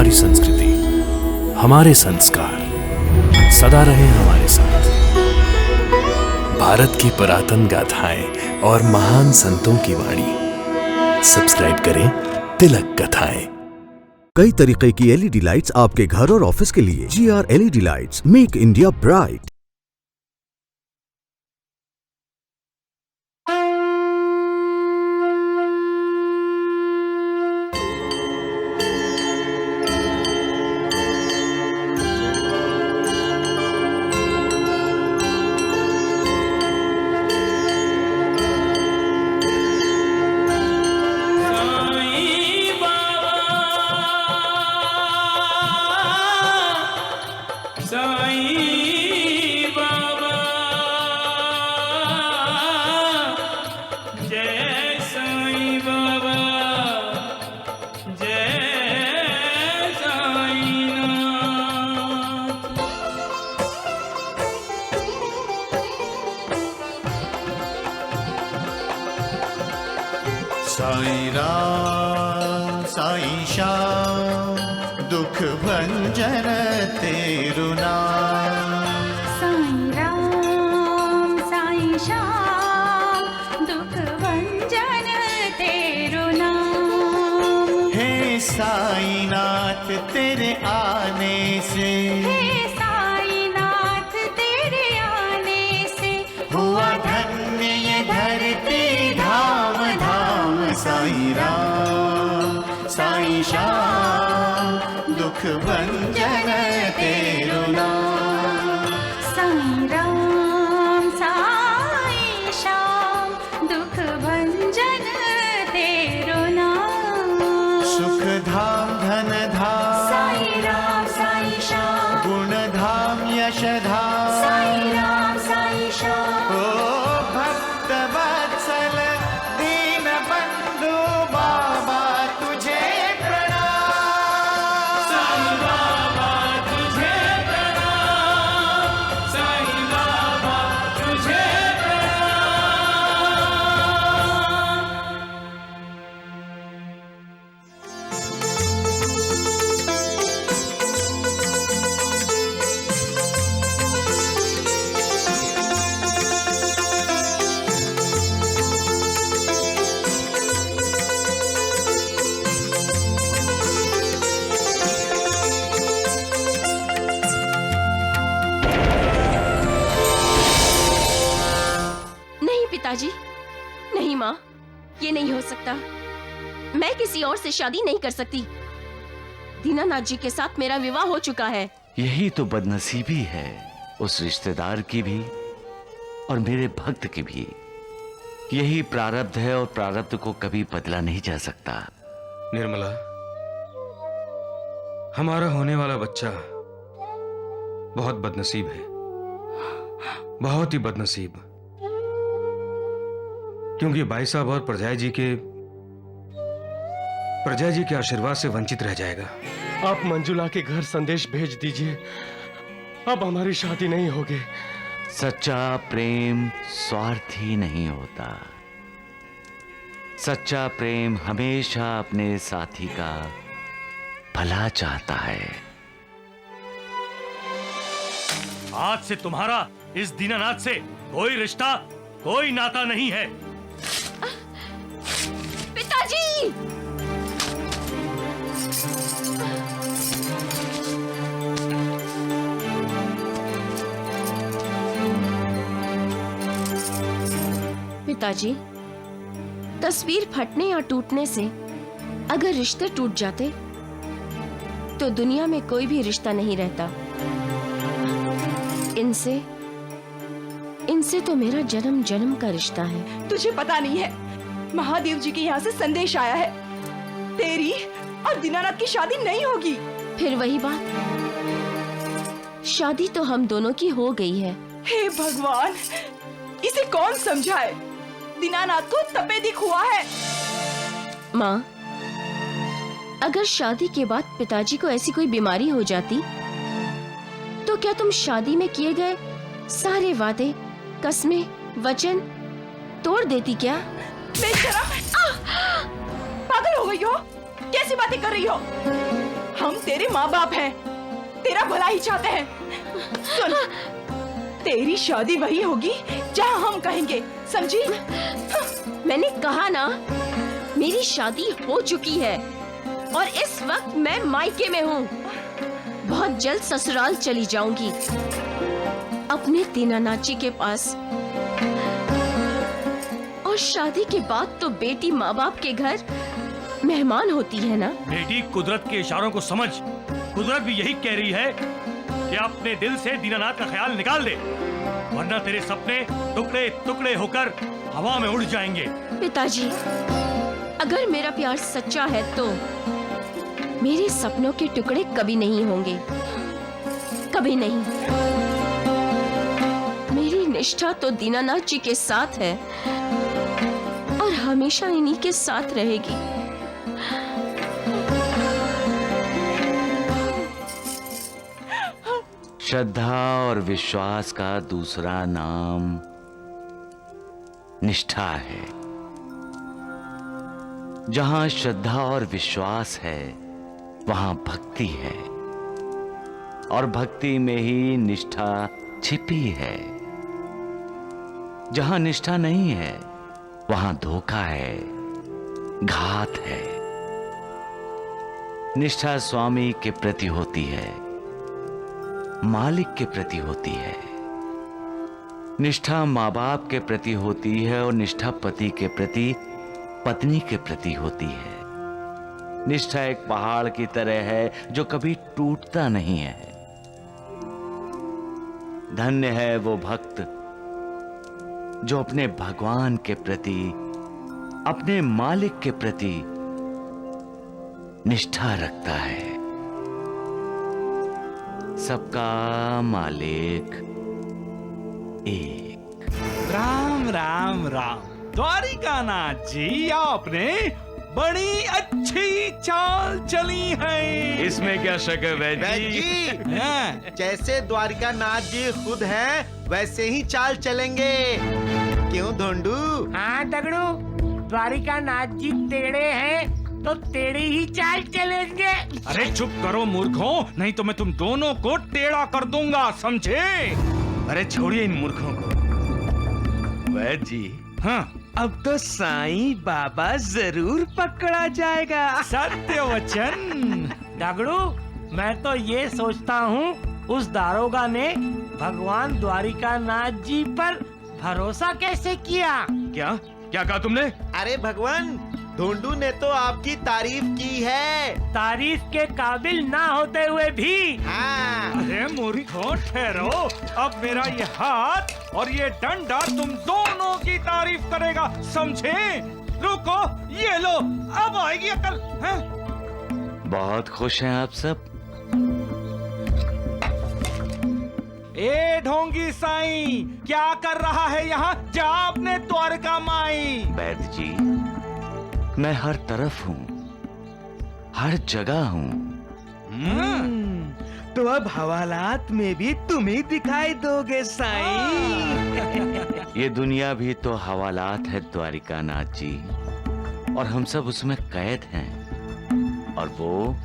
हमारी संस्कृति, हमारे संस्कार सदा रहे हमारे साथ। भारत की पुरातन गाथाएं और महान संतों की वाणी। सब्सक्राइब करें तिलक कथाएं। कई तरीके की एलईडी लाइट्स आपके घर और ऑफिस के लिए। GR LED lights, make India bright. Sai Ram Sai Shyam दुख भंजन तेरु नाम। साईं राम साईं श्याम दुख भंजन तेरु नाम। हे साईं नाथ तेरे आने से, हे साईं नाथ तेरे आने से हुआ धन्य ये धरती धाम धाम। साईं राम साईं श्याम दुख भंजन तेरु नाम। साईं राम साईं श्याम दुख भंजन तेरु नाम। सुख धाम धन धाम साईं राम साईं श्याम गुण धाम यश धाम। साईं राम साईं श्याम ओ भक्त वत्सल दीन बंधु बाबा तुझे प्रणाम। साईं बाबा तुझे प्रणाम। साईं बाबा तुझे प्रणाम। नहीं पिताजी, नहीं माँ, ये नहीं हो सकता। मैं किसी और से शादी नहीं कर सकती। दीनानाथ जी के साथ मेरा विवाह हो चुका है। यही तो बदनसीबी है, उस रिश्तेदार की भी और मेरे भक्त की भी। यही प्रारब्ध है और प्रारब्ध को कभी बदला नहीं जा सकता। निर्मला, हमारा होने वाला बच्चा बहुत बदनसीब है, बहुत ही बदनसीब। क्योंकि भाई साहब और प्रजा जी के आशीर्वाद से वंचित रह जाएगा। आप मंजुला के घर संदेश भेज दीजिए, अब हमारी शादी नहीं होगी। सच्चा प्रेम स्वार्थी नहीं होता। सच्चा प्रेम हमेशा अपने साथी का भला चाहता है। आज से तुम्हारा इस दीनानाथ से कोई रिश्ता, कोई नाता नहीं है। पिताजी! पिताजी, तस्वीर फटने या टूटने से अगर रिश्ते टूट जाते तो दुनिया में कोई भी रिश्ता नहीं रहता। इनसे तो मेरा जन्म जन्म का रिश्ता है। तुझे पता नहीं है, महादेव जी के यहाँ से संदेश आया है, तेरी और दीनानाथ की शादी नहीं होगी। फिर वही बात, शादी तो हम दोनों की हो गई है। हे भगवान, इसे कौन समझाए? दीनानाथ को तपेदिक हुआ है। माँ, अगर शादी के बाद पिताजी को ऐसी कोई बीमारी हो जाती तो क्या तुम शादी में किए गए सारे वादे, कस्में, वचन तोड़ देती क्या? बेशरम, पागल हो गई हो? कैसी बातें कर रही हो? हम तेरे माँ बाप हैं, तेरा भला ही चाहते हैं। सुन, तेरी शादी वही होगी जहाँ हम कहेंगे, समझी? मैंने कहा ना, मेरी शादी हो चुकी है और इस वक्त मैं मायके में हूँ। बहुत जल्द ससुराल चली जाऊंगी, अपने दीनानाथ जी के पास। और शादी के बाद तो बेटी माँ बाप के घर मेहमान होती है ना। बेटी, कुदरत के इशारों को समझ। कुदरत भी यही कह रही है कि अपने दिल से दीनानाथ का ख्याल निकाल दे, वरना तेरे सपने टुकड़े टुकड़े होकर हवा में उड़ जाएंगे। पिताजी, अगर मेरा प्यार सच्चा है तो मेरे सपनों के टुकड़े कभी नहीं होंगे, कभी नहीं। मेरी निष्ठा तो दीनानाथ जी के साथ है और हमेशा इन्हीं के साथ रहेगी। श्रद्धा और विश्वास का दूसरा नाम निष्ठा है। जहां श्रद्धा और विश्वास है वहां भक्ति है, और भक्ति में ही निष्ठा छिपी है। जहां निष्ठा नहीं है वहां धोखा है, घात है। निष्ठा स्वामी के प्रति होती है, मालिक के प्रति होती है। निष्ठा माँ बाप के प्रति होती है और निष्ठा पति के प्रति, पत्नी के प्रति होती है। निष्ठा एक पहाड़ की तरह है जो कभी टूटता नहीं है। धन्य है वो भक्त जो अपने भगवान के प्रति, अपने मालिक के प्रति निष्ठा रखता है। सबका मालिक एक। राम राम राम। द्वारिकानाथ जी, आपने बड़ी अच्छी चाल चली है। इसमें क्या शक है वैद जी? हाँ। जैसे द्वारिकानाथ जी खुद हैं वैसे ही चाल चलेंगे। क्यों धोंडू? हाँ दगड़ू, द्वारिकानाथ जी टेढ़े हैं तो टेढ़ी ही चाल चलेंगे। अरे चुप करो मूर्खों, नहीं तो मैं तुम दोनों को टेढ़ा कर दूंगा, समझे? अरे छोड़िए इन मूर्खों को। वैद जी, हाँ, अब तो साईं बाबा जरूर पकड़ा जाएगा। सत्य वचन। दगड़ू, मैं तो ये सोचता हूँ उस दारोगा ने भगवान द्वारिकानाथ जी पर भरोसा कैसे किया? क्या क्या कहा तुमने? अरे भगवान, धोंडू ने तो आपकी तारीफ की है। तारीफ के काबिल ना होते हुए भी। हाँ। अरे मूर्खों, ठहरो। अब मेरा ये हाथ और ये डंडा तुम दोनों की तारीफ करेगा, समझे? रुको, ये लो, अब आएगी अकल। हैं? बहुत खुश हैं आप सब? ए ढोंगी साईं, क्या कर रहा है यहाँ? जा अपने द्वारका माई। वैद जी, मैं हर तरफ हूँ, हर जगह हूँ। तो अब हवालात में भी तुम ही दिखाई दोगे साईं। ये दुनिया भी तो हवालात है द्वारिकानाथ जी, और हम सब उसमें कैद हैं। और वो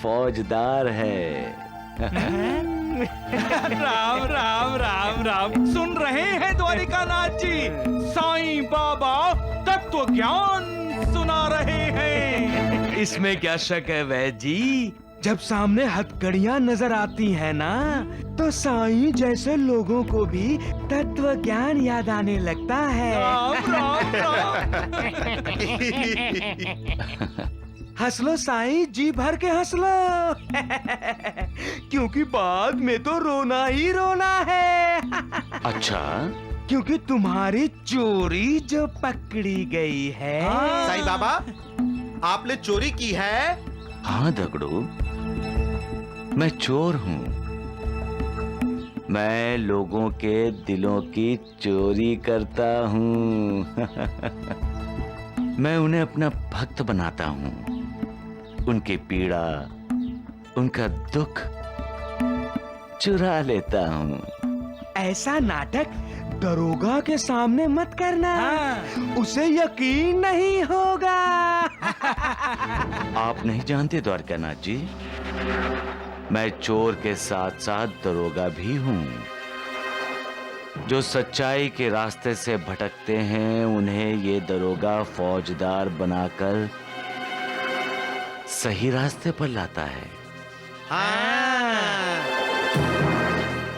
फौजदार है। राम राम राम राम। सुन रहे हैं द्वारिकानाथ जी, साईं बाबा तत्व ज्ञान सुना रहे हैं। इसमें क्या शक है वैद जी? जब सामने हथकड़ियाँ नजर आती है ना, तो साईं जैसे लोगों को भी तत्व ज्ञान याद आने लगता है। राम राम राम। हंस लो साईं, जी भर के हंस लो। क्योंकि बाद में तो रोना ही रोना है। अच्छा, क्योंकि तुम्हारी चोरी जो पकड़ी गई है। साईं बाबा, आपने चोरी की है? हाँ दगड़ू, मैं चोर हूँ। मैं लोगों के दिलों की चोरी करता हूँ। मैं उन्हें अपना भक्त बनाता हूँ। उनकी पीड़ा, उनका दुख चुरा लेता हूँ। ऐसा नाटक दरोगा के सामने मत करना। उसे यकीन नहीं होगा। आप नहीं जानते द्वारकानाथ जी, मैं चोर के साथ साथ दरोगा भी हूं। जो सच्चाई के रास्ते से भटकते हैं उन्हें ये दरोगा फौजदार बनाकर सही रास्ते पर लाता है। हाँ।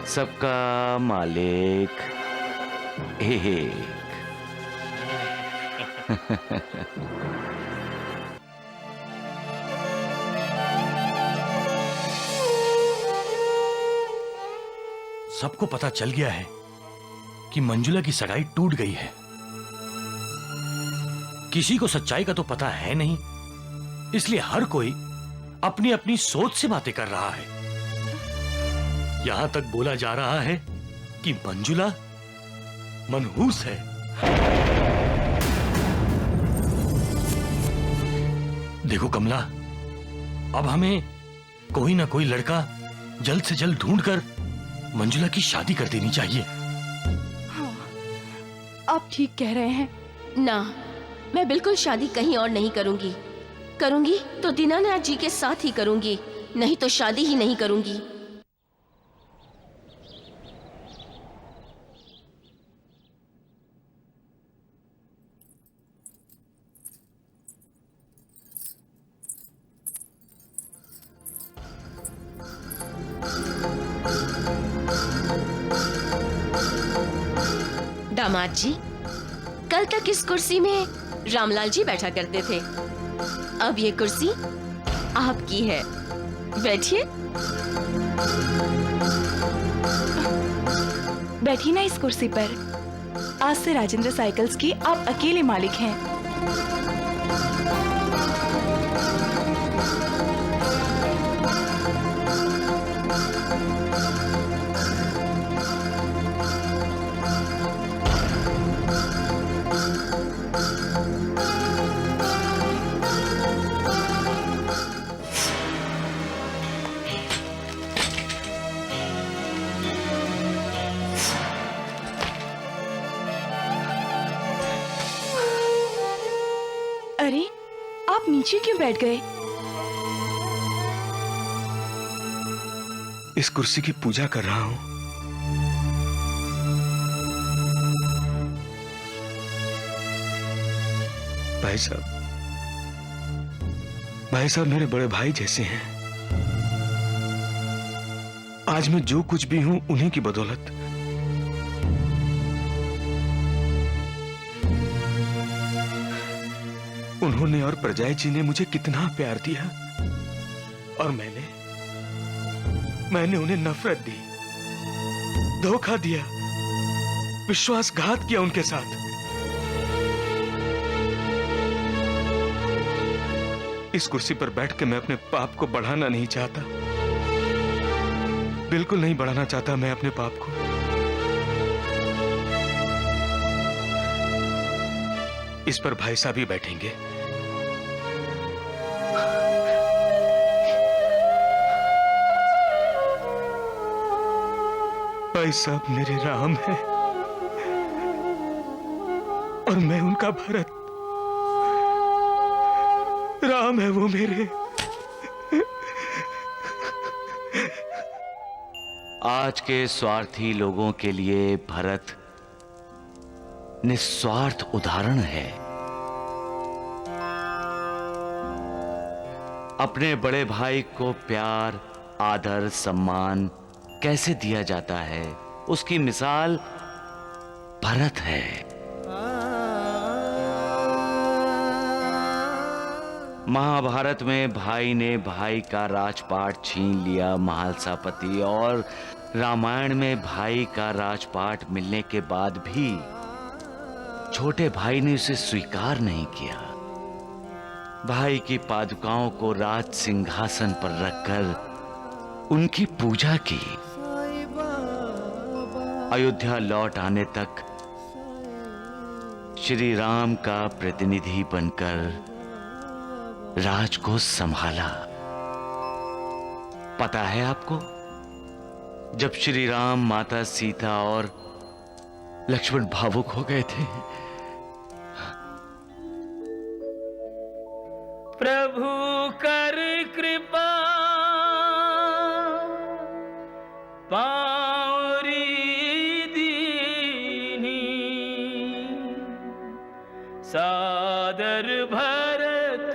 सबका मालिक एक। सबको पता चल गया है कि मंजुला की सगाई टूट गई है। किसी को सच्चाई का तो पता है नहीं, इसलिए हर कोई अपनी अपनी सोच से बातें कर रहा है। यहां तक बोला जा रहा है कि मंजुला मनहूस है। देखो कमला, अब हमें कोई ना कोई लड़का जल्द से जल्द ढूंढकर मंजुला की शादी कर देनी चाहिए। हाँ, आप ठीक कह रहे हैं। ना, मैं बिल्कुल शादी कहीं और नहीं करूंगी। करूंगी तो दीनानाथ जी के साथ ही करूंगी, नहीं तो शादी ही नहीं करूंगी। दामाद जी, कल तक इस कुर्सी में रामलाल जी बैठा करते थे, अब ये कुर्सी आपकी है, बैठिए। बैठिए ना इस कुर्सी पर। आज से राजेंद्र साइकिल्स की आप अकेले मालिक हैं। अरे, आप नीचे क्यों बैठ गए? इस कुर्सी की पूजा कर रहा हूं। भाई साहब मेरे बड़े भाई जैसे हैं। आज मैं जो कुछ भी हूं उन्हीं की बदौलत। उन्होंने और प्रजाई जी ने मुझे कितना प्यार दिया और मैंने उन्हें नफरत दी, धोखा दिया, विश्वासघात किया उनके साथ। इस कुर्सी पर बैठ के मैं अपने पाप को बढ़ाना नहीं चाहता, बिल्कुल नहीं बढ़ाना चाहता मैं अपने पाप को। इस पर भाई साहब ही बैठेंगे। भाई साहब मेरे राम है और मैं उनका भरत। राम है वो मेरे। आज के स्वार्थी लोगों के लिए भरत निस्वार्थ उदाहरण है। अपने बड़े भाई को प्यार, आदर, सम्मान कैसे दिया जाता है, उसकी मिसाल भरत है। महाभारत में भाई ने भाई का राजपाट छीन लिया महालसापति, और रामायण में भाई का राजपाट मिलने के बाद भी छोटे भाई ने उसे स्वीकार नहीं किया। भाई की पादुकाओं को राज सिंहासन पर रखकर उनकी पूजा की। अयोध्या लौट आने तक श्री राम का प्रतिनिधि बनकर राज को संभाला। पता है आपको, जब श्री राम, माता सीता और लक्ष्मण भावुक हो गए थे, प्रभु कर कृपा पावरी दीनी सादर भरत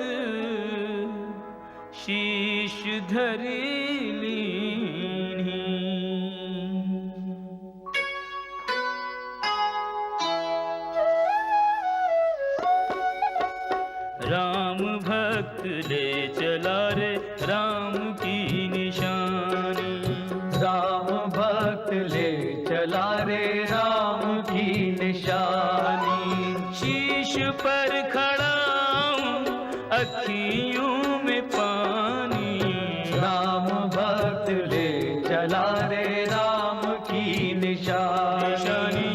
शीश धरी लीनी। राम भक्त ले चला रे राम की निशानी, राम भक्त ले चला रे राम की निशानी। शीश पर खड़ा हूँ अखियों में पानी, राम भक्त ले चला रे राम की निशानी।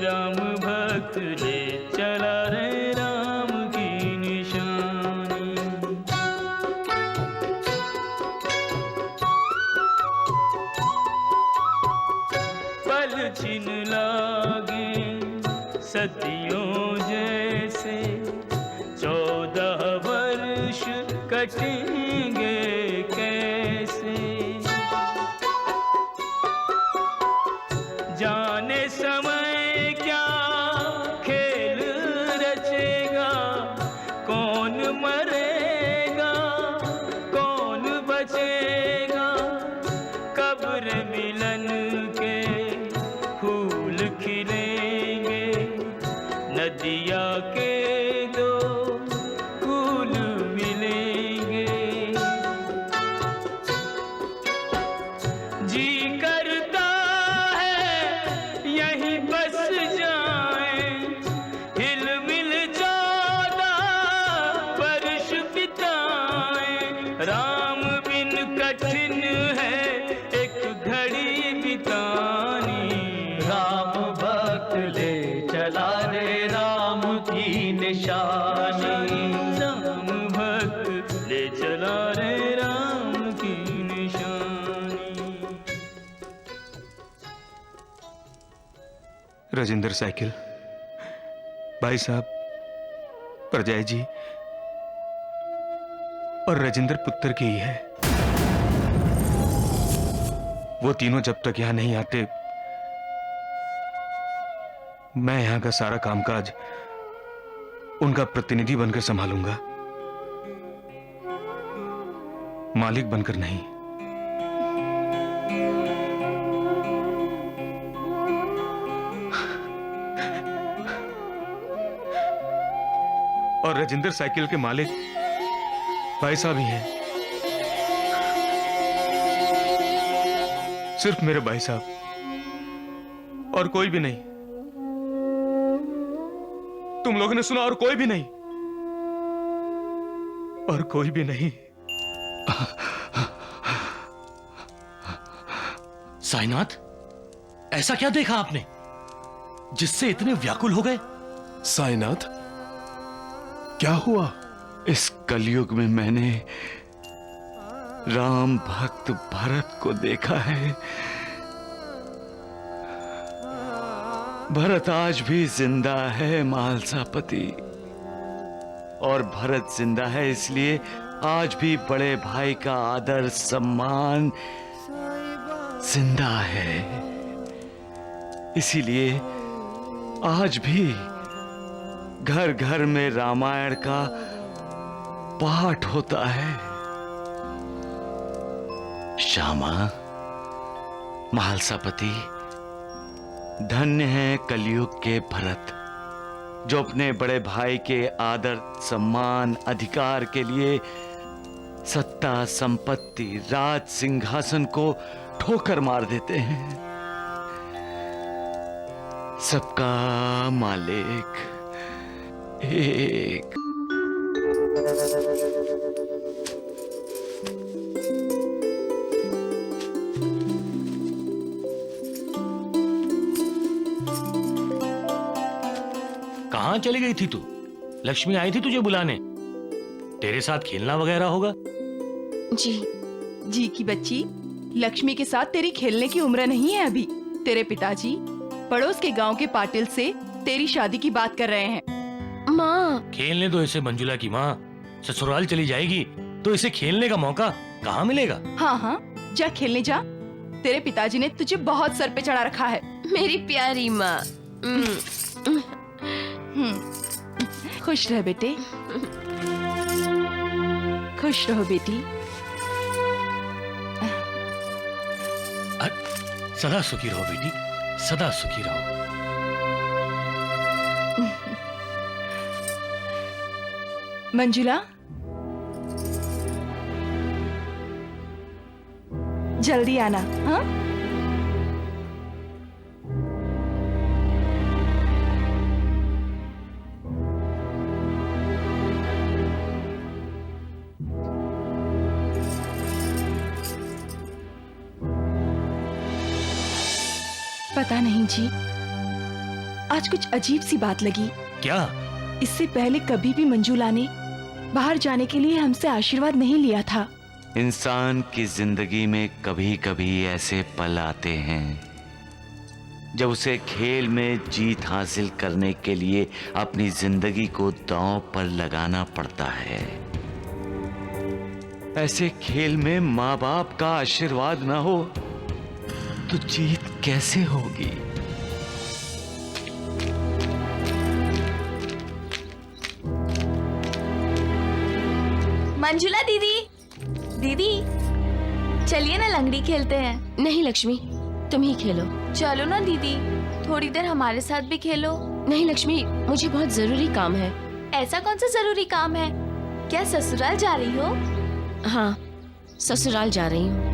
राम भक्त ले चला रे राम की निशानी। पल छिन लागे सदियों जैसे, 14 वर्ष कटेंगे कैसे। जाने समय क्या खेल रचेगा, कौन मरेगा कौन बचेगा। कब्र मिलन के फूल खिलेंगे, नदिया के दो फूल मिलेंगे। जी करता है यहीं बस जाएं, हिल मिल 14 वर्ष बिताएं। राम बिन कठिन है एक घड़ी बितानी, राम भक्त ले चला रे राम की निशानी। राम भक्त ले चला रे राम की निशानी। राजेंद्र साइकिल भाई साहब, परजाई जी और राजेंद्र पुत्र की ही है। वो तीनों जब तक यहां नहीं आते, मैं यहां का सारा कामकाज उनका प्रतिनिधि बनकर संभालूंगा, मालिक बनकर नहीं। और राजेंद्र साइकिल के मालिक भाई साहब ही हैं, सिर्फ मेरे भाई साहब और कोई भी नहीं। तुम लोगों ने सुना, और कोई भी नहीं, और कोई भी नहीं। साईनाथ, ऐसा क्या देखा आपने जिससे इतने व्याकुल हो गए? साईनाथ, क्या हुआ? इस कलयुग में मैंने राम भक्त भरत को देखा है। भरत आज भी जिंदा है मालसापति, और भरत जिंदा है इसलिए आज भी बड़े भाई का आदर सम्मान जिंदा है। इसीलिए आज भी घर घर में रामायण का पाठ होता है। श्यामा, महालसापति, धन्य है कलयुग के भरत, जो अपने बड़े भाई के आदर सम्मान अधिकार के लिए सत्ता संपत्ति राज सिंहासन को ठोकर मार देते हैं। सबका मालिक एक। कहाँ चली गई थी तू? लक्ष्मी आई थी तुझे बुलाने, तेरे साथ खेलना वगैरह होगा। जी की बच्ची, लक्ष्मी के साथ तेरी खेलने की उम्र नहीं है अभी। तेरे पिताजी पड़ोस के गांव के पाटिल से तेरी शादी की बात कर रहे हैं। माँ, खेलने दो इसे मंजुला की माँ, ससुराल चली जाएगी तो इसे खेलने का मौका कहाँ मिलेगा? हाँ हाँ, जा खेलने जा। तेरे पिताजी ने तुझे बहुत सर पे चढ़ा रखा है। मेरी प्यारी माँ। खुश रह बेटे, खुश रहो बेटी। सदा सुखी रहो बेटी, सदा सुखी रहो। मंजुला, जल्दी आना। हाँ, पता नहीं जी, आज कुछ अजीब सी बात लगी। क्या? इससे पहले कभी भी मंजुला ने बाहर जाने के लिए हमसे आशीर्वाद नहीं लिया था। इंसान की जिंदगी में कभी कभी ऐसे पल आते हैं जब उसे खेल में जीत हासिल करने के लिए अपनी जिंदगी को दांव पर लगाना पड़ता है। ऐसे खेल में माँ बाप का आशीर्वाद ना हो तो जीत कैसे होगी? मंजुला दीदी, दीदी चलिए ना लंगड़ी खेलते हैं। नहीं लक्ष्मी, तुम ही खेलो। चलो ना दीदी, थोड़ी देर हमारे साथ भी खेलो। नहीं लक्ष्मी, मुझे बहुत जरूरी काम है। ऐसा कौन सा जरूरी काम है? क्या ससुराल जा रही हो? हाँ, ससुराल जा रही हूँ।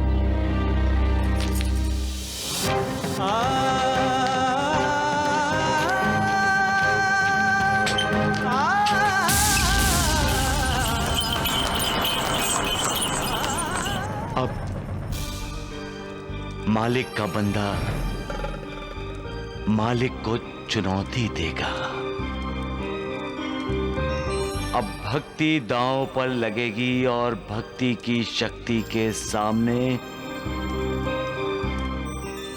अब मालिक का बंदा मालिक को चुनौती देगा। अब भक्ति दांव पर लगेगी और भक्ति की शक्ति के सामने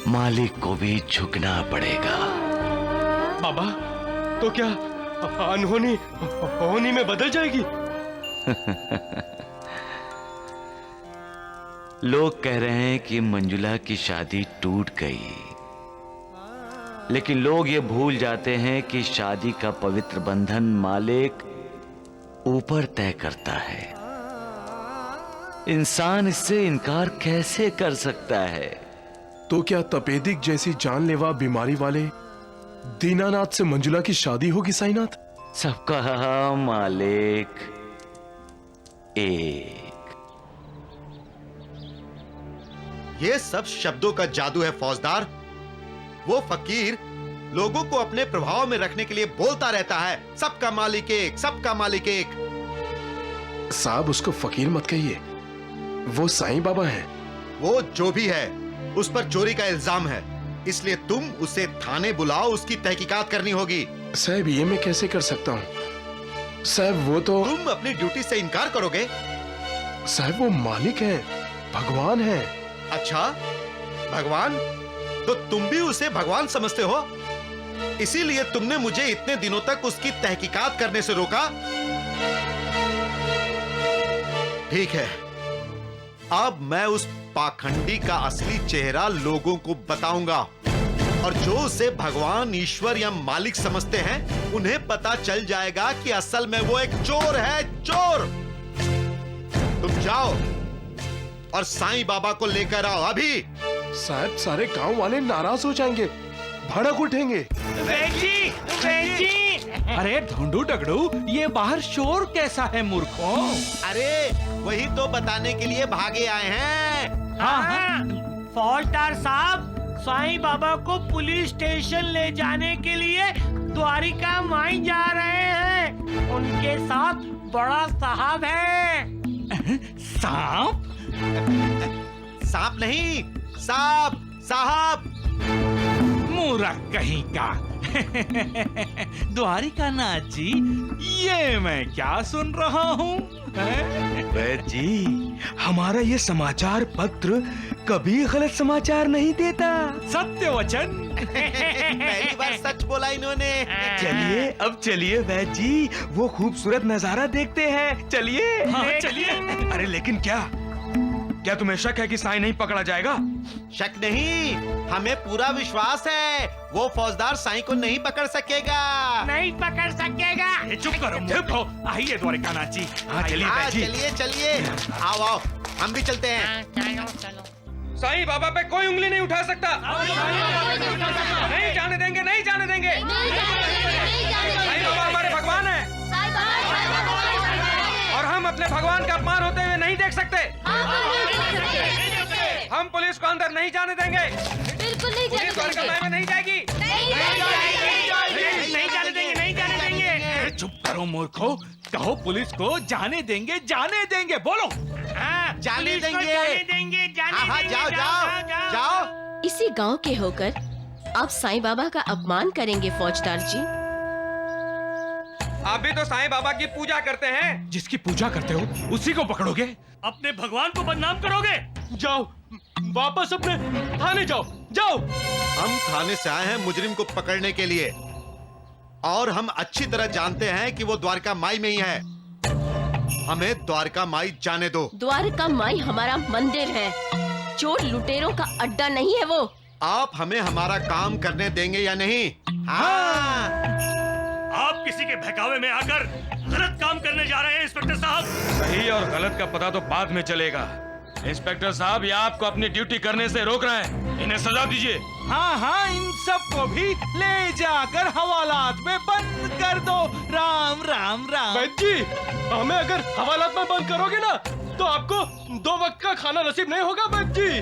मालिक को भी झुकना पड़ेगा। बाबा, तो क्या अनहोनी होनी में बदल जाएगी? लोग कह रहे हैं कि मंजुला की शादी टूट गई, लेकिन लोग ये भूल जाते हैं कि शादी का पवित्र बंधन मालिक ऊपर तय करता है। इंसान इससे इनकार कैसे कर सकता है? तो क्या तपेदिक जैसी जानलेवा बीमारी वाले दीनानाथ से मंजुला की शादी होगी साईनाथ? सबका मालिक एक। ये सब शब्दों का जादू है फौजदार। वो फकीर लोगों को अपने प्रभाव में रखने के लिए बोलता रहता है, सबका मालिक एक, सबका मालिक एक। साहब, उसको फकीर मत कहिए, वो साईं बाबा हैं। वो जो भी है, उस पर चोरी का इल्जाम है, इसलिए तुम उसे थाने बुलाओ, उसकी तहकीकात करनी होगी। साहब, ये मैं कैसे कर सकता हूँ? साहब, वो तो... तुम अपनी ड्यूटी से इनकार करोगे? साहब, वो मालिक हैं, भगवान हैं। अच्छा, भगवान? तो तुम भी उसे भगवान समझते हो? इसीलिए तुमने मुझे इतने दिनों तक उसकी तहकीकात करने से रोका? ठीक है, अब मैं उस पाखंडी का असली चेहरा लोगों को बताऊंगा, और जो उसे भगवान, ईश्वर या मालिक समझते हैं, उन्हें पता चल जाएगा कि असल में वो एक चोर है, चोर। तुम जाओ और साईं बाबा को लेकर आओ अभी। साहब, सारे गांव वाले नाराज हो जाएंगे, भड़क उठेंगे। बेजी, बेजी। अरे ढूंढू टकड़ू, ये बाहर शोर कैसा है मूर्खों? अरे वही तो बताने के लिए भागे आए हैं। हाँ, फौजदार साहब, साईं बाबा को पुलिस स्टेशन ले जाने के लिए द्वारिका माई जा रहे हैं। उनके साथ बड़ा साहब है। सांप? सांप नहीं, साहब, साहब। मूर्ख कहीं का। द्वारिकानाथ जी, ये मैं क्या सुन रहा हूँ? वैद्य जी, हमारा ये समाचार पत्र कभी गलत समाचार नहीं देता। सत्य वचन। पहली बार सच बोला इन्होंने। चलिए अब चलिए वैद्य जी, वो खूबसूरत नजारा देखते हैं। चलिए। हाँ, चलिए। अरे लेकिन क्या तुम्हें शक है कि साईं नहीं पकड़ा जाएगा? शक नहीं, हमें पूरा विश्वास है वो फौजदार साईं को नहीं पकड़ सकेगा। नहीं पकड़ सकेगा। चुप करो मूर्खो। आइए द्वारिकानाथ जी। हाँ चलिए हाँ, वैद्य जी। चलिए चलिए, आओ आओ, हम भी चलते हैं। चलो चलो। साईं बाबा पे कोई उंगली नहीं उठा सकता। नहीं जाने देंगे, नहीं जाने देंगे। साईं बाबा हमारे भगवान हैं और हम अपने भगवान का अपमान होते हुए नहीं देख सकते। हम पुलिस को अंदर नहीं जाने देंगे। बिल्कुल नहीं पुलिस द्वारका माई में नहीं जाएगी। नहीं जाने देंगे, नहीं जाने देंगे। चुप करो मूर्खो। कहो पुलिस को जाने देंगे, जाने देंगे। बोलो। हाँ, जाने पुलिस को देंगे। जाने देंगे, जाने हाँ, देंगे। जाओ जाओ जाओ। इसी गांव के होकर आप साईं बाबा का अपमान करेंगे फौजदार जी? आप भी तो साईं बाबा की पूजा करते हैं। जिसकी पूजा करते हो उसी को पकड़ोगे? अपने भगवान को बदनाम करोगे? जाओ, वापस अपने थाने जाओ, जाओ। हम थाने से आए हैं मुजरिम को पकड़ने के लिए, और हम अच्छी तरह जानते हैं कि वो द्वारका माई में ही है। हमें द्वारका माई जाने दो। द्वारका माई हमारा मंदिर है, चोर लुटेरों का अड्डा नहीं है वो। आप हमें हमारा काम करने देंगे या नहीं? हाँ। आप किसी के बहकावे में आकर गलत काम करने जा रहे हैं इंस्पेक्टर साहब। सही और गलत का पता तो बाद में चलेगा। इंस्पेक्टर साहब, ये आपको अपनी ड्यूटी करने से रोक रहे हैं। इन्हें सजा दीजिए। हाँ हाँ, इन सबको भी ले जाकर हवालात में बंद कर दो। राम राम राम। वैद्य जी, हमें अगर हवालात में बंद करोगे ना तो आपको 2 वक्त का खाना नसीब नहीं होगा वैद्य जी।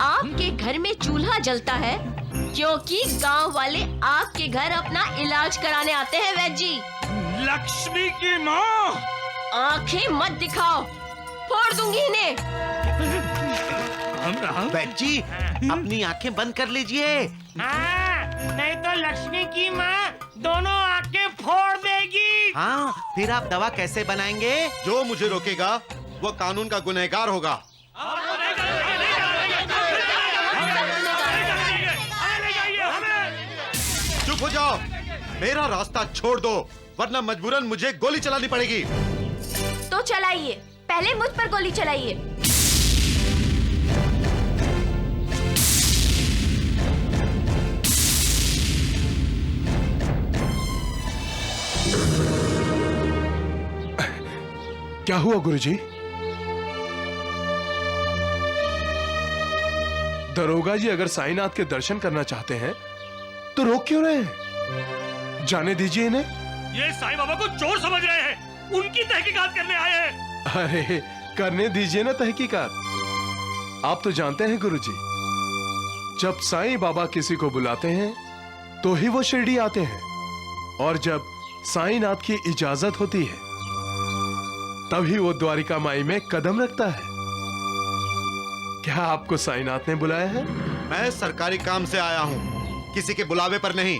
आपके घर में चूल्हा जलता है क्योंकि गांव वाले आपके घर अपना इलाज कराने आते हैं वैद्य जी। लक्ष्मी की माँ, आंखें मत दिखाओ, फोड़ दूंगी इन्हें। वैद्य जी, अपनी आंखें बंद कर लीजिए। हाँ, नहीं तो लक्ष्मी की माँ दोनों आंखें फोड़ देगी। हाँ, फिर आप दवा कैसे बनाएंगे? जो मुझे रोकेगा वो कानून का गुनहगार होगा। चुप हो जाओ, मेरा रास्ता छोड़ दो, वरना मजबूरन मुझे गोली चलानी पड़ेगी। तो चलाइए, पहले मुझ पर गोली चलाइए। क्या हुआ गुरुजी? दरोगा जी अगर साईनाथ के दर्शन करना चाहते हैं तो रोक क्यों रहे हैं? जाने दीजिए इन्हें। ये साईं बाबा को चोर समझ रहे हैं, उनकी तहकीकात करने आए हैं। अरे करने दीजिए ना तहकीकात। आप तो जानते हैं गुरुजी, जब साईं बाबा किसी को बुलाते हैं तो ही वो शिरडी आते हैं, और जब साईनाथ की इजाजत होती है तभी वो द्वारिका माई में कदम रखता है। क्या आपको साईनाथ ने बुलाया है? मैं सरकारी काम से आया हूँ, किसी के बुलावे पर नहीं,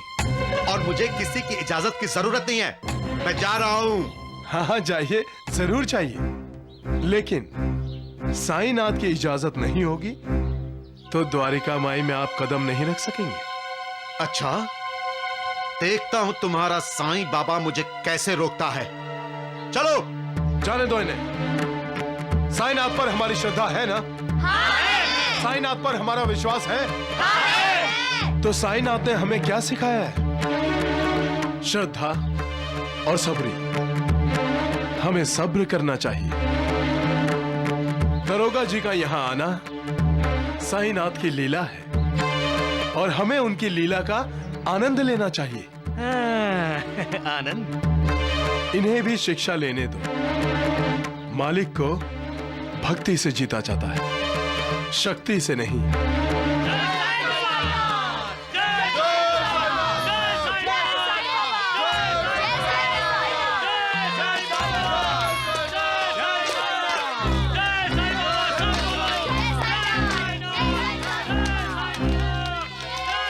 और मुझे किसी की इजाजत की जरूरत नहीं है। मैं जा रहा हूँ। हाँ जाइए, जरूर चाहिए, लेकिन साईनाथ की इजाजत नहीं होगी तो द्वारिका माई में आप कदम नहीं रख सकेंगे। अच्छा, देखता हूँ तुम्हारा साईं बाबा मुझे कैसे रोकता है। चलो जाने दो इन्हें। साईनाथ पर हमारी श्रद्धा है ना? हाँ। साईनाथ पर हमारा विश्वास है? हाँ। तो साईनाथ ने हमें क्या सिखाया है? श्रद्धा और सब्री। हमें सब्र करना चाहिए। दरोगा जी का यहाँ आना साईनाथ की लीला है और हमें उनकी लीला का आनंद लेना चाहिए। आनंद? इन्हें भी शिक्षा लेने दो। मालिक को भक्ति से जीता जाता है, शक्ति से नहीं।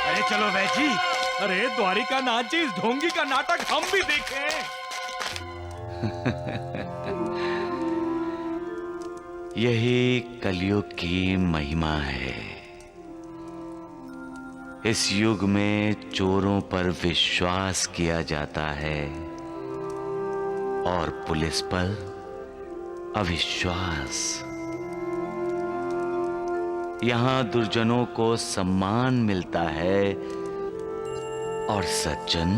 अरे चलो वैद्य जी, अरे द्वारिका नाथ जी, इस ढोंगी का नाटक हम भी देखें। यही कलयुग की महिमा है। इस युग में चोरों पर विश्वास किया जाता है और पुलिस पर अविश्वास। यहां दुर्जनों को सम्मान मिलता है और सज्जन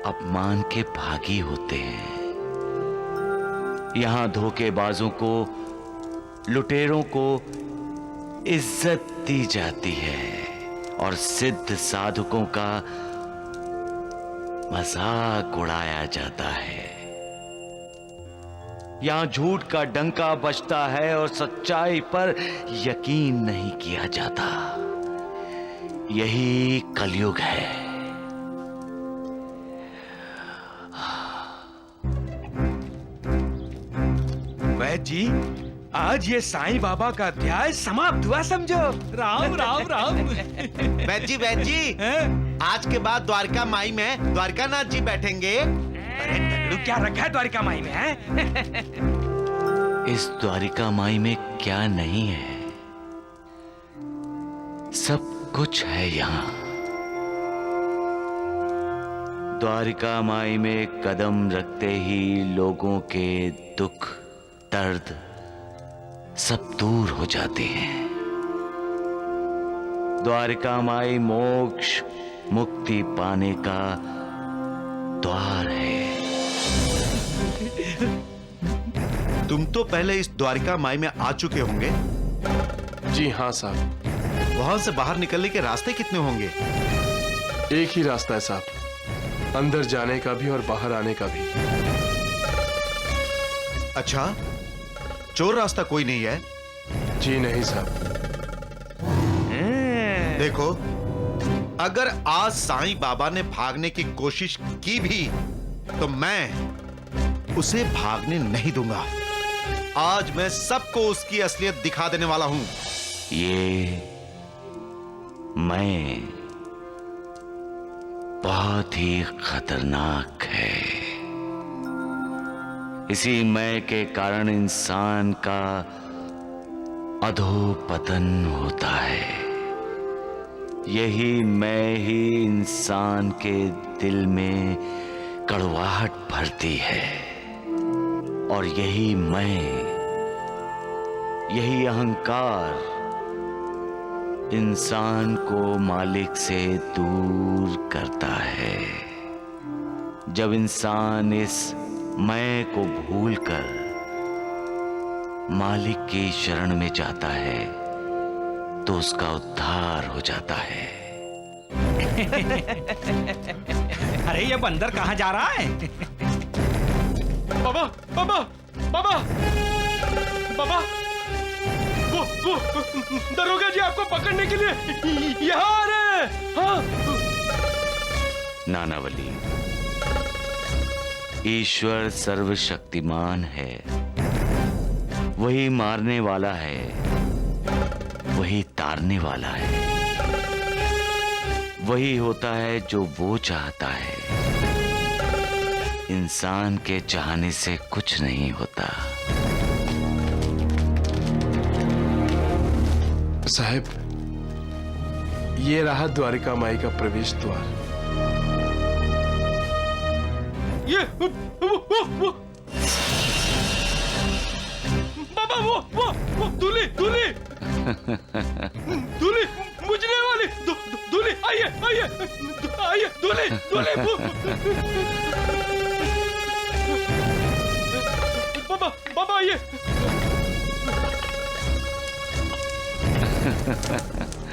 अपमान के भागी होते हैं। यहां धोखेबाजों को, लुटेरों को इज्जत दी जाती है और सिद्ध साधुकों का मजाक उड़ाया जाता है। यहां झूठ का डंका बजता है और सच्चाई पर यकीन नहीं किया जाता। यही कलयुग है। वैद्य जी, आज ये साईं बाबा का अध्याय समाप्त हुआ समझो। राम राम राम। वैद्य जी, आज के बाद द्वारका माई में द्वारका नाथ जी बैठेंगे। अरे तगड़ू, क्या रखा है द्वारिका माई में है? इस द्वारिका माई में क्या नहीं है? सब कुछ है यहाँ। द्वारिका माई में कदम रखते ही लोगों के दुख, दर्द सब दूर हो जाते हैं। द्वारिका माई मोक्ष, मुक्ति पाने का द्वार है। तुम तो पहले इस द्वारिका माई में आ चुके होंगे। जी हाँ साहब। वहां से बाहर निकलने के रास्ते कितने होंगे? एक ही रास्ता है साहब, अंदर जाने का भी और बाहर आने का भी। अच्छा, चोर रास्ता कोई नहीं है? जी नहीं साहब। देखो, अगर आज साईं बाबा ने भागने की कोशिश की भी तो मैं उसे भागने नहीं दूंगा। आज मैं सबको उसकी असलियत दिखा देने वाला हूं। ये मैं बहुत ही खतरनाक है। इसी मैं के कारण इंसान का अधोपतन होता है। यही मैं ही इंसान के दिल में कड़वाहट भरती है और यही मैं, यही अहंकार इंसान को मालिक से दूर करता है। जब इंसान इस मैं को भूलकर मालिक की शरण में जाता है तो उसका उद्धार हो जाता है। अरे ये बंदर कहाँ जा रहा है? बाबा बाबा बाबा बाबा, वो दरोगा जी आपको पकड़ने के लिए यहाँ आ रहे हैं। हाँ। नानावली, ईश्वर सर्वशक्तिमान है। वही मारने वाला है, वही तारने वाला है। वही होता है जो वो चाहता है। इंसान के चाहने से कुछ नहीं होता। साहब, ये रहा द्वारिका माई का प्रवेश द्वार। ये वो बाबा, वो दूल्ही दूल्ही दूल्ही मुझने वाली दूल्ही, आइए आइए आइए, दूल्ही दूल्ही। बाबा बाबा आइए।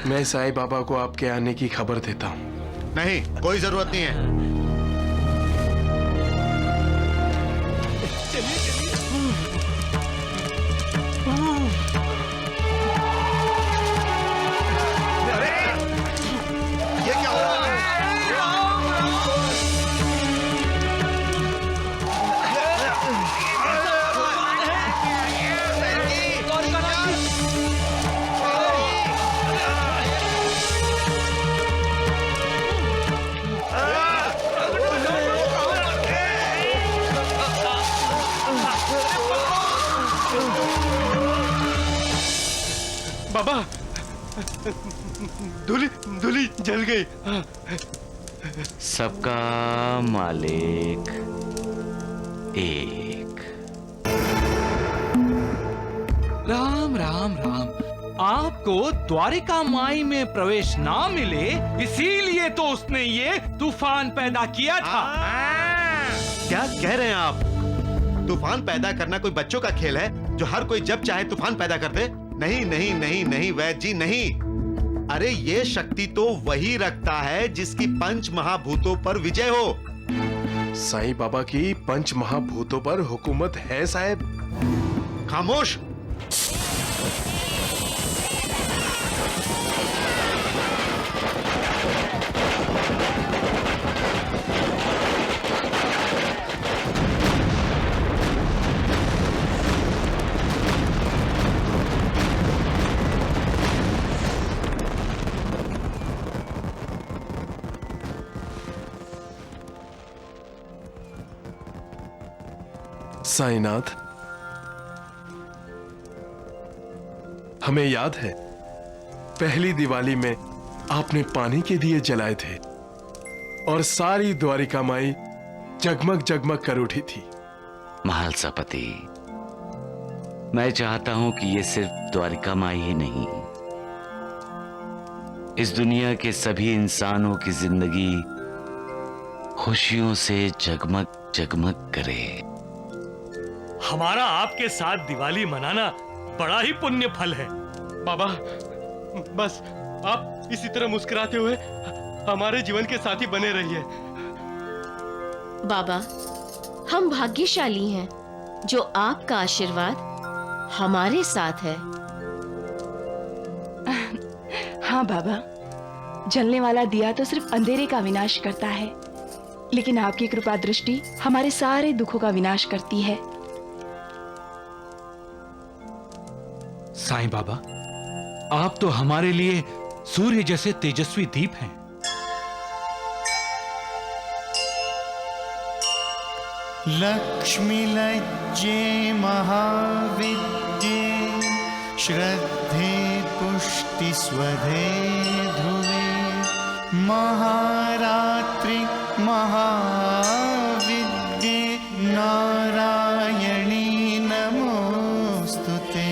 मैं साईं बाबा को आपके आने की खबर देता हूँ। नहीं, कोई जरूरत नहीं है। बाबा, धुली जल गई। सबका मालिक एक। राम राम राम। आपको द्वारिका माई में प्रवेश ना मिले, इसीलिए तो उसने ये तूफान पैदा किया था। क्या कह रहे हैं आप? तूफान पैदा करना कोई बच्चों का खेल है जो हर कोई जब चाहे तूफान पैदा कर दे? नहीं नहीं नहीं नहीं वैद्य जी, नहीं। अरे ये शक्ति तो वही रखता है जिसकी पंच महाभूतों पर विजय हो। साईं बाबा की पंच महाभूतों पर हुकूमत है साहब। खामोश। साईनाथ, हमें याद है पहली दिवाली में आपने पानी के दिए जलाए थे और सारी द्वारिका माई जगमग जगमग कर उठी थी। महालसापति, मैं चाहता हूं कि ये सिर्फ द्वारिका माई ही नहीं, इस दुनिया के सभी इंसानों की जिंदगी खुशियों से जगमग जगमग करे। हमारा आपके साथ दिवाली मनाना बड़ा ही पुण्य फल है। बाबा, बस आप इसी तरह मुस्कुराते हुए हमारे जीवन के साथी बने रहिए। बाबा, हम भाग्यशाली हैं जो आपका आशीर्वाद हमारे साथ है। हाँ बाबा, जलने वाला दिया तो सिर्फ अंधेरे का विनाश करता है, लेकिन आपकी कृपा दृष्टि हमारे सारे दुखों का विनाश करती है। साईं बाबा, आप तो हमारे लिए सूर्य जैसे तेजस्वी दीप हैं। लक्ष्मी लज्जे महाविद्ये श्रद्धे पुष्टि स्वधे ध्रुवे महारात्रि महाविद्ये नारायणी नमोस्तुते।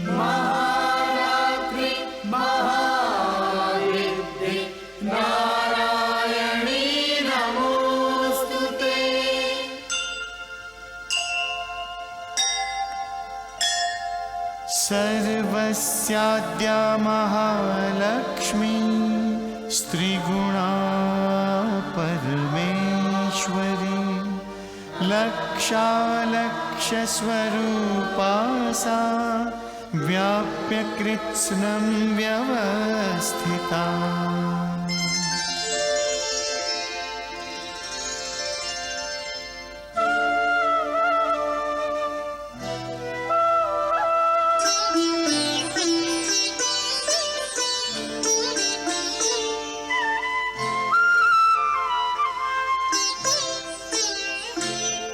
महारात्रि महाविद्ये नारायणी नमोस्तुते। सर्वस्याद्या महालक्ष्मी स्त्रीगुणा परमेश्वरी लक्षालक्षस्वरूपा सा व्याप्य कृत्स्नं व्यवस्थिता।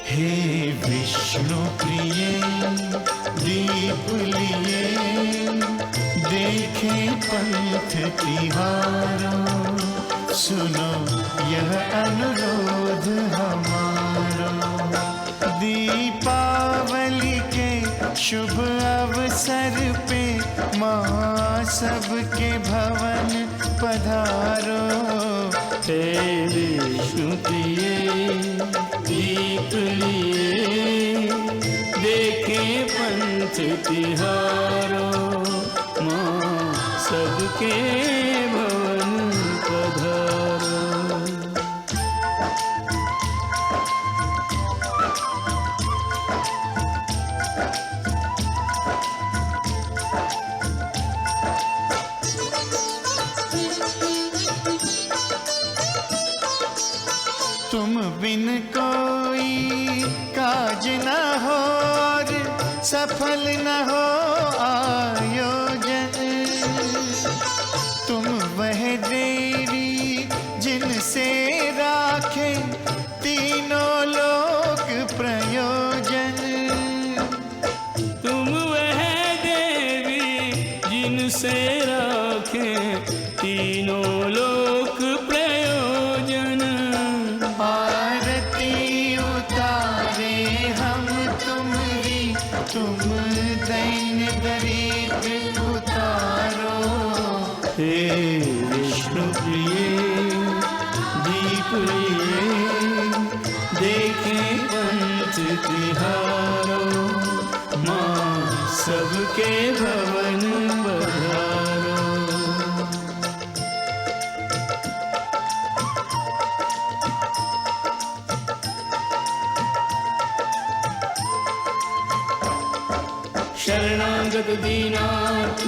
हे विष्णु प्रिये दीप लिए देखे पंथ तिहारो, सुनो यह अनुरोध हमारो। दीपावली के शुभ अवसर पे माँ सबके भवन पधारो। हे विष्णु प्रिये दीप लिए देखे पंथ तिहारो, माँ सबके भवन पधारो। तुम बिन कोई काज न हो और सफल न हो आयोजन। तुम वह देवी जिनसे राखे तीनों लोक प्रयोजन। तुम वह देवी जिन जिनसे राखें तीनों लोक प्रयोजन। आरती उतारे हम तुम्हारी, तुम दैन दरिद्र उतारो। हे विष्णु प्रिय दीप लिए, देखें पंथ तिहारो। माँ सबके भवन पधारो। शरणागत दीनार्थ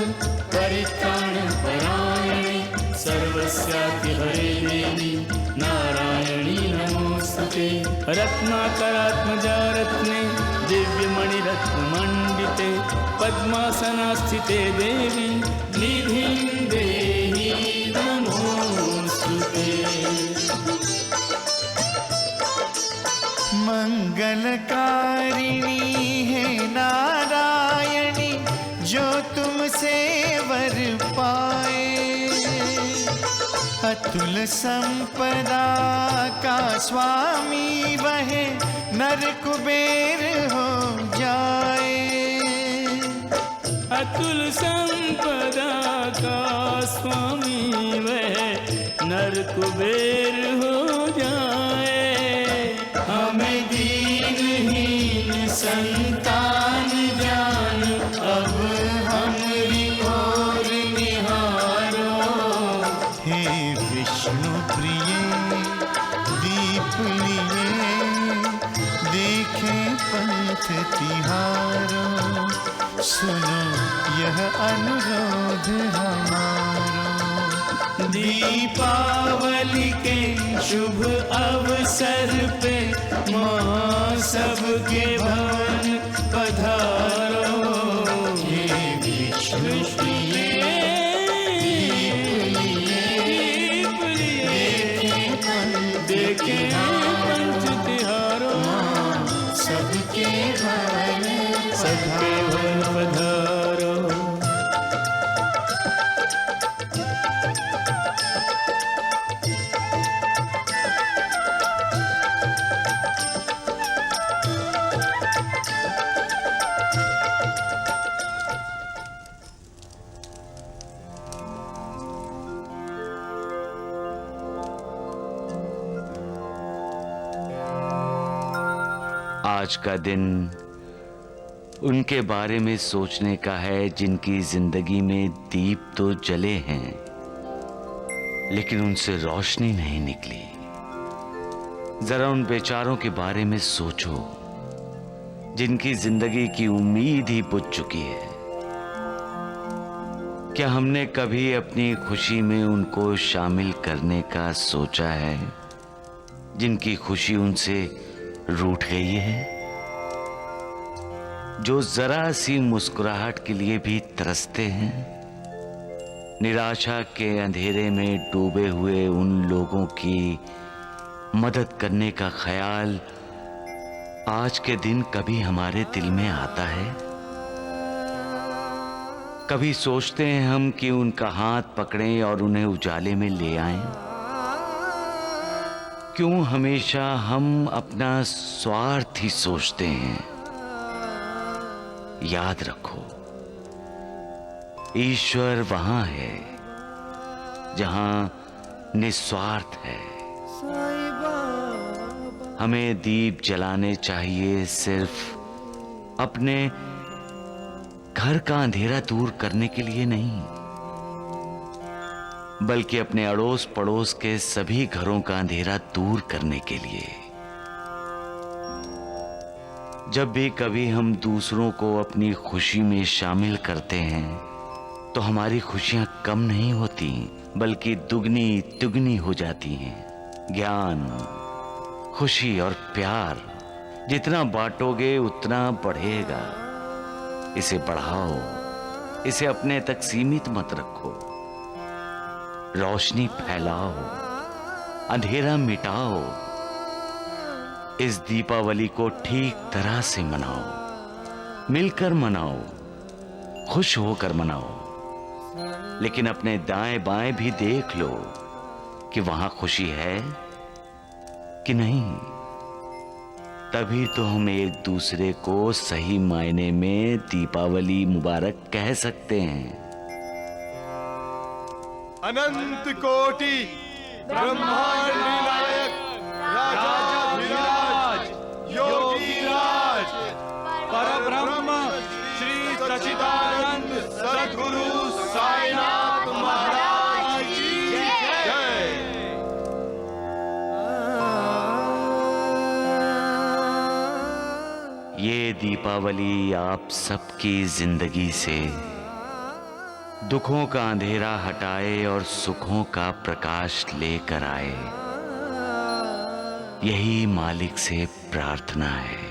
परित्राण परायणे, सर्वस्यापि हरे देवी नारायणी नमोस्तुते। रत्नाकरात्मजा रत्ने दिव्यमणिरत्नमण्डिते, पद्मासनास्थिते देवी निधिं देहि नमोस्तुते। मंगलकारिणी है नारायणी, जो तुमसे वर पाए। अतुल संपदा का स्वामी वह नर कुबेर हो जाए। अतुल संपदा का स्वामी वह नर कुबेर हो जाए। हमें दीनहीन संतान जान, अब हमरी ओर निहारो। हे विष्णु प्रिय दीप लिए, देखें पंथ तिहारो। सुनो यह अनुरोध हमारो। दीपावली के शुभ अवसर पे माँ सबके भवन पधारो। हे विष्णु प्रिय दीप लिए, देखें पंच तिहारो। सबके भवन पधारो। आज का दिन उनके बारे में सोचने का है जिनकी जिंदगी में दीप तो जले हैं, लेकिन उनसे रोशनी नहीं निकली। जरा उन बेचारों के बारे में सोचो जिनकी जिंदगी की उम्मीद ही बुझ चुकी है। क्या हमने कभी अपनी खुशी में उनको शामिल करने का सोचा है जिनकी खुशी उनसे रूठ गई है, जो जरा सी मुस्कुराहट के लिए भी तरसते हैं? निराशा के अंधेरे में डूबे हुए उन लोगों की मदद करने का ख्याल आज के दिन कभी हमारे दिल में आता है? कभी सोचते हैं हम कि उनका हाथ पकड़ें और उन्हें उजाले में ले आएं? क्यों हमेशा हम अपना स्वार्थ ही सोचते हैं? याद रखो, ईश्वर वहां है जहां निस्वार्थ है। हमें दीप जलाने चाहिए सिर्फ अपने घर का अंधेरा दूर करने के लिए नहीं, बल्कि अपने अड़ोस पड़ोस के सभी घरों का अंधेरा दूर करने के लिए। जब भी कभी हम दूसरों को अपनी खुशी में शामिल करते हैं तो हमारी खुशियां कम नहीं होती बल्कि दुगनी तिगुनी हो जाती हैं। ज्ञान, खुशी और प्यार जितना बांटोगे उतना बढ़ेगा। इसे बढ़ाओ, इसे अपने तक सीमित मत रखो। रोशनी फैलाओ, अंधेरा मिटाओ। इस दीपावली को ठीक तरह से मनाओ, मिलकर मनाओ, खुश होकर मनाओ। लेकिन अपने दाएं बाएं भी देख लो कि वहां खुशी है कि नहीं। तभी तो हम एक दूसरे को सही मायने में दीपावली मुबारक कह सकते हैं। अनंत कोटि ब्रह्मांड नायक राजाधिराज योगीराज परब्रह्म श्री सच्चिदानंद सद्गुरु साईनाथ महाराज की जय। ये दीपावली आप सबकी जिंदगी से दुखों का अंधेरा हटाए और सुखों का प्रकाश लेकर आए, यही मालिक से प्रार्थना है।